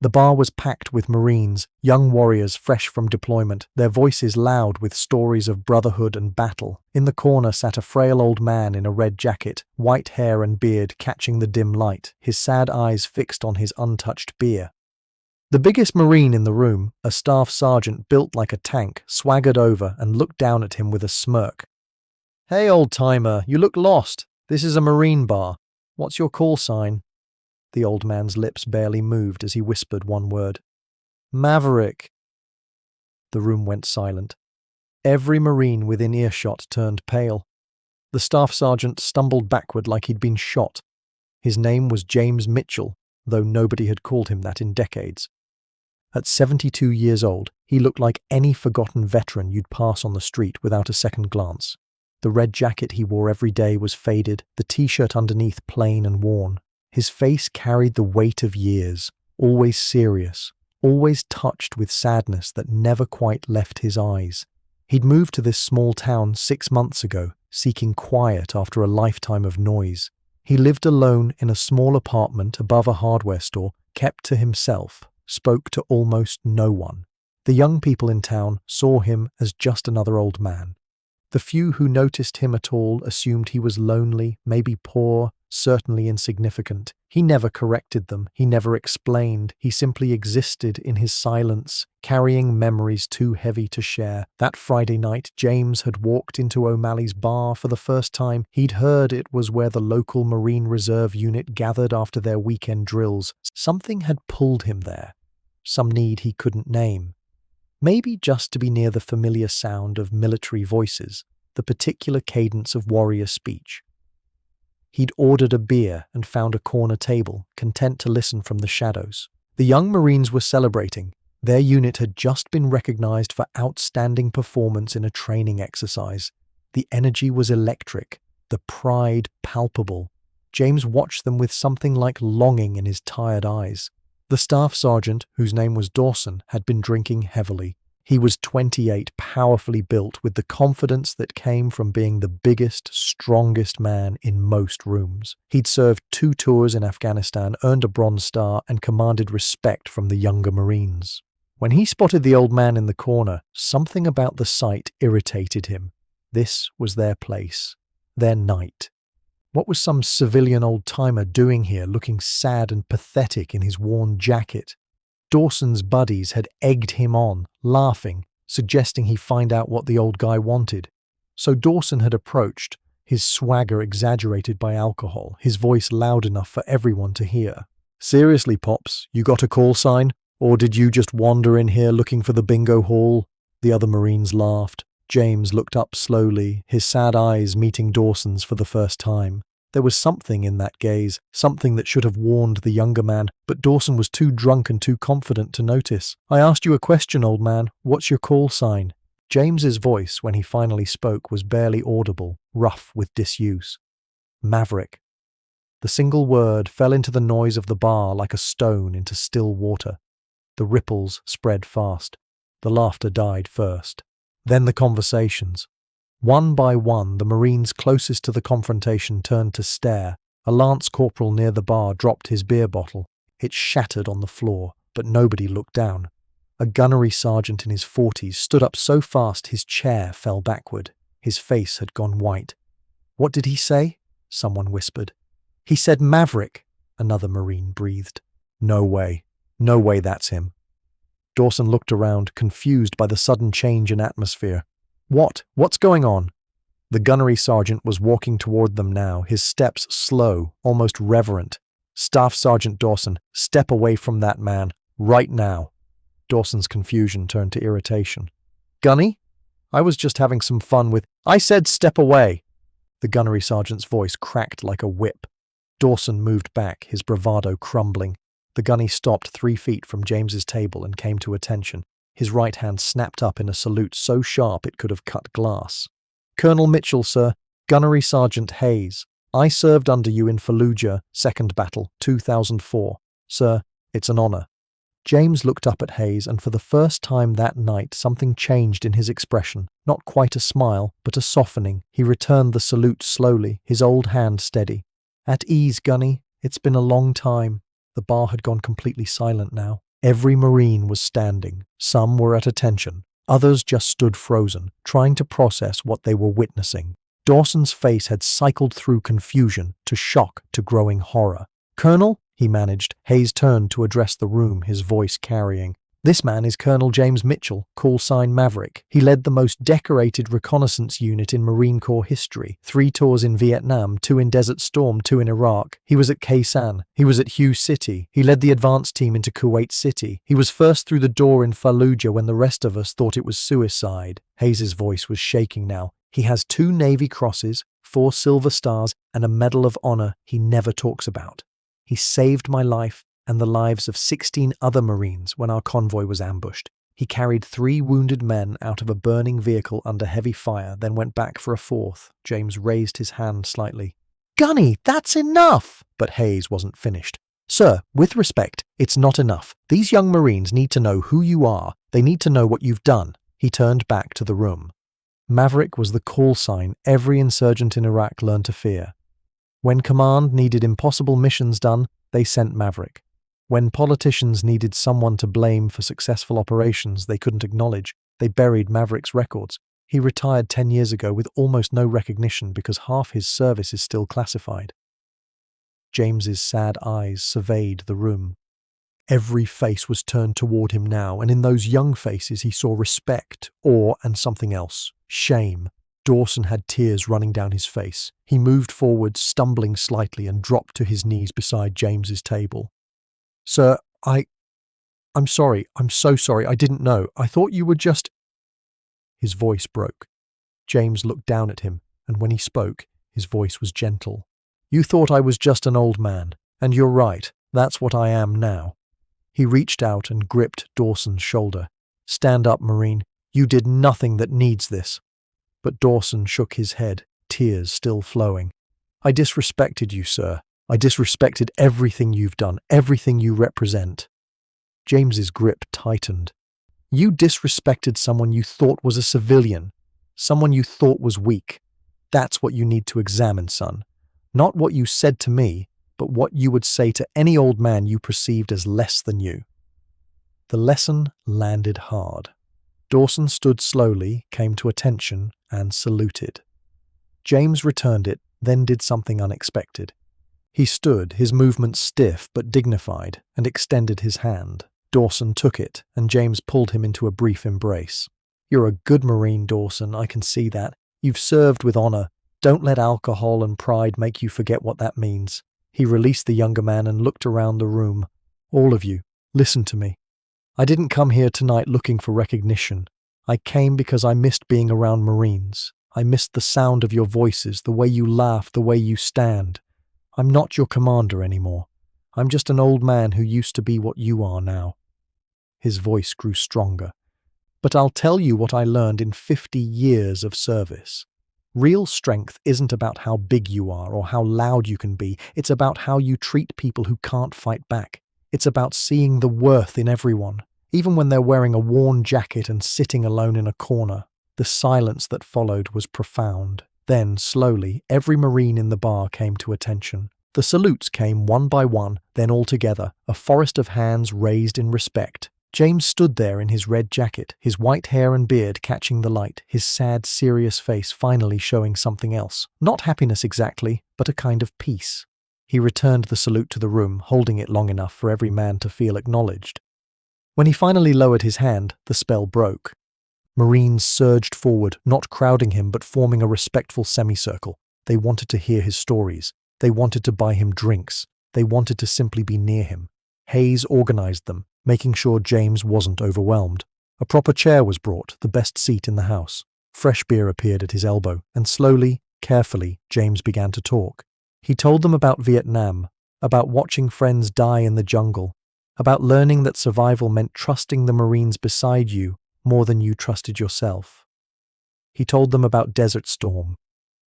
The bar was packed with Marines, young warriors fresh from deployment, their voices loud with stories of brotherhood and battle. In the corner sat a frail old man in a red jacket, white hair and beard catching the dim light, his sad eyes fixed on his untouched beer. The biggest Marine in the room, a staff sergeant built like a tank, swaggered over and looked down at him with a smirk. "Hey, old-timer, you look lost. This is a Marine bar. What's your call sign?" The old man's lips barely moved as he whispered one word. "Maverick." The room went silent. Every Marine within earshot turned pale. The staff sergeant stumbled backward like he'd been shot. His name was James Mitchell, though nobody had called him that in decades. At 72 years old, he looked like any forgotten veteran you'd pass on the street without a second glance. The red jacket he wore every day was faded, the t-shirt underneath plain and worn. His face carried the weight of years, always serious, always touched with sadness that never quite left his eyes. He'd moved to this small town 6 months ago, seeking quiet after a lifetime of noise. He lived alone in a small apartment above a hardware store, kept to himself, spoke to almost no one. The young people in town saw him as just another old man. The few who noticed him at all assumed he was lonely, maybe poor, certainly insignificant. He never corrected them, he never explained, he simply existed in his silence, carrying memories too heavy to share. That Friday night, James had walked into O'Malley's bar for the first time. He'd heard it was where the local Marine Reserve unit gathered after their weekend drills. Something had pulled him there, some need he couldn't name. Maybe just to be near the familiar sound of military voices, the particular cadence of warrior speech. He'd ordered a beer and found a corner table, content to listen from the shadows. The young Marines were celebrating. Their unit had just been recognized for outstanding performance in a training exercise. The energy was electric, the pride palpable. James watched them with something like longing in his tired eyes. The staff sergeant, whose name was Dawson, had been drinking heavily. He was 28, powerfully built, with the confidence that came from being the biggest, strongest man in most rooms. He'd served 2 tours in Afghanistan, earned a Bronze Star, and commanded respect from the younger Marines. When he spotted the old man in the corner, something about the sight irritated him. This was their place, their night. What was some civilian old-timer doing here, looking sad and pathetic in his worn jacket? Dawson's buddies had egged him on, laughing, suggesting he find out what the old guy wanted. So Dawson had approached, his swagger exaggerated by alcohol, his voice loud enough for everyone to hear. "Seriously, Pops, you got a call sign? Or did you just wander in here looking for the bingo hall?" The other Marines laughed. James looked up slowly, his sad eyes meeting Dawson's for the first time. There was something in that gaze, something that should have warned the younger man, but Dawson was too drunk and too confident to notice. "I asked you a question, old man. What's your call sign?" James's voice, when he finally spoke, was barely audible, rough with disuse. "Maverick." The single word fell into the noise of the bar like a stone into still water. The ripples spread fast. The laughter died first. Then the conversations. One by one, the Marines closest to the confrontation turned to stare. A lance corporal near the bar dropped his beer bottle. It shattered on the floor, but nobody looked down. A gunnery sergeant in his 40s stood up so fast his chair fell backward. His face had gone white. "What did he say?" someone whispered. "He said Maverick," another Marine breathed. No way that's him." Dawson looked around, confused by the sudden change in atmosphere. What's going on?" The gunnery sergeant was walking toward them now, his steps slow, almost reverent. "Staff Sergeant Dawson, step away from that man, right now." Dawson's confusion turned to irritation. "Gunny? I was just having some fun with—" "I said step away!" The gunnery sergeant's voice cracked like a whip. Dawson moved back, his bravado crumbling. The gunny stopped 3 feet from James's table and came to attention. His right hand snapped up in a salute so sharp it could have cut glass. "Colonel Mitchell, sir. Gunnery Sergeant Hayes. I served under you in Fallujah, 2nd Battle, 2004. Sir, it's an honor." James looked up at Hayes, and for the first time that night something changed in his expression. Not quite a smile, but a softening. He returned the salute slowly, his old hand steady. "At ease, Gunny. It's been a long time." The bar had gone completely silent now. Every Marine was standing. Some were at attention. Others just stood frozen, trying to process what they were witnessing. Dawson's face had cycled through confusion to shock to growing horror. "Colonel," he managed. Hayes turned to address the room, his voice carrying. "This man is Colonel James Mitchell, call sign Maverick. He led the most decorated reconnaissance unit in Marine Corps history. 3 tours in Vietnam, 2 in Desert Storm, 2 in Iraq. He was at Khe Sanh. He was at Hue City. He led the advance team into Kuwait City. He was first through the door in Fallujah when the rest of us thought it was suicide." Hayes's voice was shaking now. "He has 2 Navy Crosses, 4 Silver Stars, and a Medal of Honor he never talks about. He saved my life and the lives of 16 other Marines when our convoy was ambushed. He carried 3 wounded men out of a burning vehicle under heavy fire, then went back for a 4th. James raised his hand slightly. "Gunny, that's enough!" But Hayes wasn't finished. "Sir, with respect, it's not enough. These young Marines need to know who you are. They need to know what you've done." He turned back to the room. Maverick was the call sign every insurgent in Iraq learned to fear. When command needed impossible missions done, they sent Maverick. When politicians needed someone to blame for successful operations they couldn't acknowledge, they buried Maverick's records. He retired 10 years ago with almost no recognition because half his service is still classified. James's sad eyes surveyed the room. Every face was turned toward him now, and in those young faces he saw respect, awe, and something else, shame. Dawson had tears running down his face. He moved forward, stumbling slightly, and dropped to his knees beside James's table. "Sir, I'm sorry. I'm so sorry. I didn't know. I thought you were just—" His voice broke. James looked down at him, and when he spoke, his voice was gentle. "You thought I was just an old man, and you're right. That's what I am now." He reached out and gripped Dawson's shoulder. "Stand up, Marine. You did nothing that needs this." But Dawson shook his head, tears still flowing. "I disrespected you, sir. I disrespected everything you've done, everything you represent." James's grip tightened. "You disrespected someone you thought was a civilian, someone you thought was weak. That's what you need to examine, son. Not what you said to me, but what you would say to any old man you perceived as less than you." The lesson landed hard. Dawson stood slowly, came to attention, and saluted. James returned it, then did something unexpected. He stood, his movements stiff but dignified, and extended his hand. Dawson took it, and James pulled him into a brief embrace. "You're a good Marine, Dawson, I can see that. You've served with honor. Don't let alcohol and pride make you forget what that means." He released the younger man and looked around the room. "All of you, listen to me. I didn't come here tonight looking for recognition. I came because I missed being around Marines. I missed the sound of your voices, the way you laugh, the way you stand. I'm not your commander anymore. I'm just an old man who used to be what you are now." His voice grew stronger. "But I'll tell you what I learned in 50 years of service. Real strength isn't about how big you are or how loud you can be. It's about how you treat people who can't fight back. It's about seeing the worth in everyone, even when they're wearing a worn jacket and sitting alone in a corner." The silence that followed was profound. Then, slowly, every Marine in the bar came to attention. The salutes came one by one, then all together, a forest of hands raised in respect. James stood there in his red jacket, his white hair and beard catching the light, his sad, serious face finally showing something else. Not happiness exactly, but a kind of peace. He returned the salute to the room, holding it long enough for every man to feel acknowledged. When he finally lowered his hand, the spell broke. Marines surged forward, not crowding him but forming a respectful semicircle. They wanted to hear his stories. They wanted to buy him drinks. They wanted to simply be near him. Hayes organized them, making sure James wasn't overwhelmed. A proper chair was brought, the best seat in the house. Fresh beer appeared at his elbow, and slowly, carefully, James began to talk. He told them about Vietnam, about watching friends die in the jungle, about learning that survival meant trusting the Marines beside you more than you trusted yourself. He told them about Desert Storm,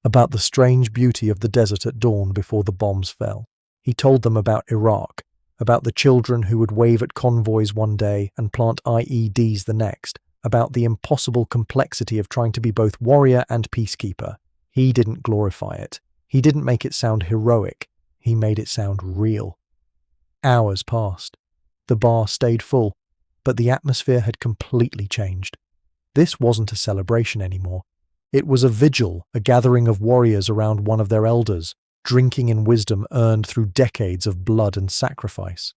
about the strange beauty of the desert at dawn before the bombs fell. He told them about Iraq, about the children who would wave at convoys one day and plant IEDs the next, about the impossible complexity of trying to be both warrior and peacekeeper. He didn't glorify it. He didn't make it sound heroic. He made it sound real. Hours passed. The bar stayed full, but the atmosphere had completely changed. This wasn't a celebration anymore. It was a vigil, a gathering of warriors around one of their elders, drinking in wisdom earned through decades of blood and sacrifice.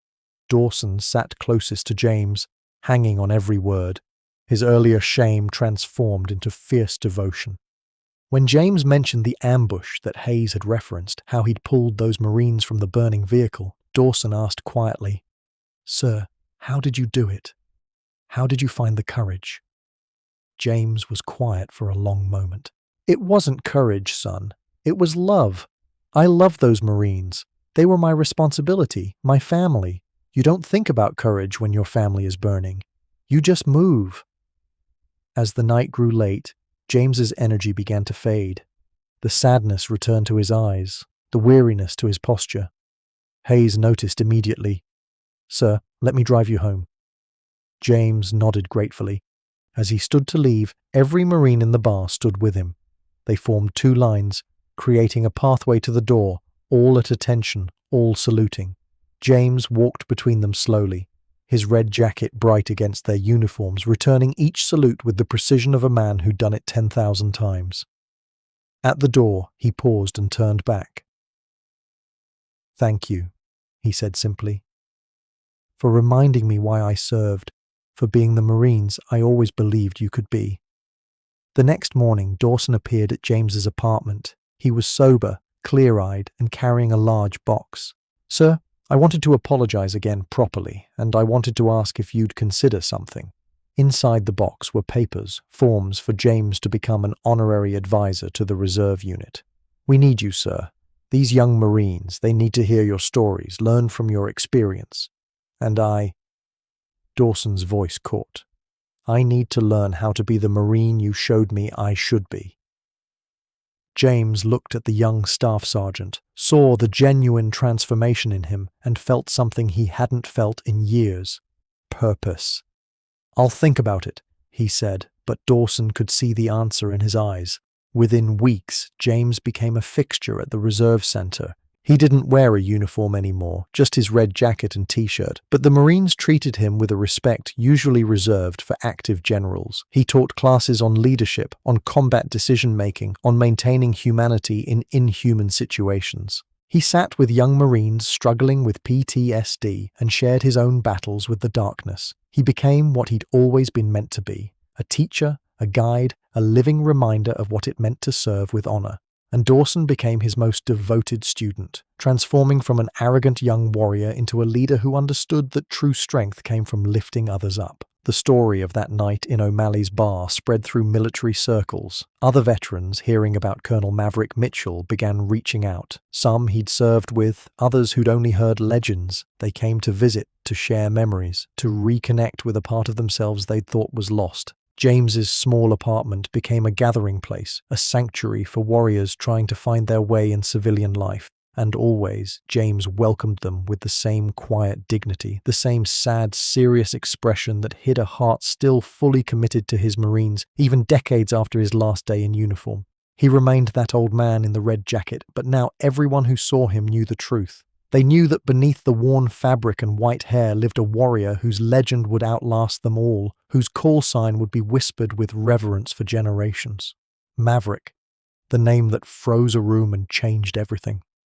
Dawson sat closest to James, hanging on every word, his earlier shame transformed into fierce devotion. When James mentioned the ambush that Hayes had referenced, how he'd pulled those Marines from the burning vehicle, Dawson asked quietly, "Sir, how did you do it? How did you find the courage?" James was quiet for a long moment. "It wasn't courage, son. It was love. I loved those Marines. They were my responsibility, my family. You don't think about courage when your family is burning. You just move." As the night grew late, James's energy began to fade. The sadness returned to his eyes, the weariness to his posture. Hayes noticed immediately. "Sir, let me drive you home." James nodded gratefully. As he stood to leave, every Marine in the bar stood with him. They formed two lines, creating a pathway to the door, all at attention, all saluting. James walked between them slowly, his red jacket bright against their uniforms, returning each salute with the precision of a man who'd done it 10,000 times. At the door, he paused and turned back. "Thank you," he said simply, "for reminding me why I served, for being the Marines I always believed you could be." The next morning, Dawson appeared at James's apartment. He was sober, clear-eyed, and carrying a large box. "Sir, I wanted to apologize again properly, and I wanted to ask if you'd consider something." Inside the box were papers, forms for James to become an honorary advisor to the reserve unit. "We need you, sir. These young Marines, they need to hear your stories, learn from your experience. And Dawson's voice caught. "I need to learn how to be the Marine you showed me I should be." James looked at the young staff sergeant, saw the genuine transformation in him, and felt something he hadn't felt in years. Purpose. "I'll think about it," he said, but Dawson could see the answer in his eyes. Within weeks, James became a fixture at the reserve center. He didn't wear a uniform anymore, just his red jacket and t-shirt, but the Marines treated him with a respect usually reserved for active generals. He taught classes on leadership, on combat decision-making, on maintaining humanity in inhuman situations. He sat with young Marines struggling with PTSD and shared his own battles with the darkness. He became what he'd always been meant to be, a teacher, a guide, a living reminder of what it meant to serve with honor. And Dawson became his most devoted student, transforming from an arrogant young warrior into a leader who understood that true strength came from lifting others up. The story of that night in O'Malley's bar spread through military circles. Other veterans, hearing about Colonel Maverick Mitchell, began reaching out. Some he'd served with, others who'd only heard legends. They came to visit, to share memories, to reconnect with a part of themselves they'd thought was lost. James's small apartment became a gathering place, a sanctuary for warriors trying to find their way in civilian life. And always, James welcomed them with the same quiet dignity, the same sad, serious expression that hid a heart still fully committed to his Marines, even decades after his last day in uniform. He remained that old man in the red jacket, but now everyone who saw him knew the truth. They knew that beneath the worn fabric and white hair lived a warrior whose legend would outlast them all, whose call sign would be whispered with reverence for generations. Maverick, the name that froze a room and changed everything.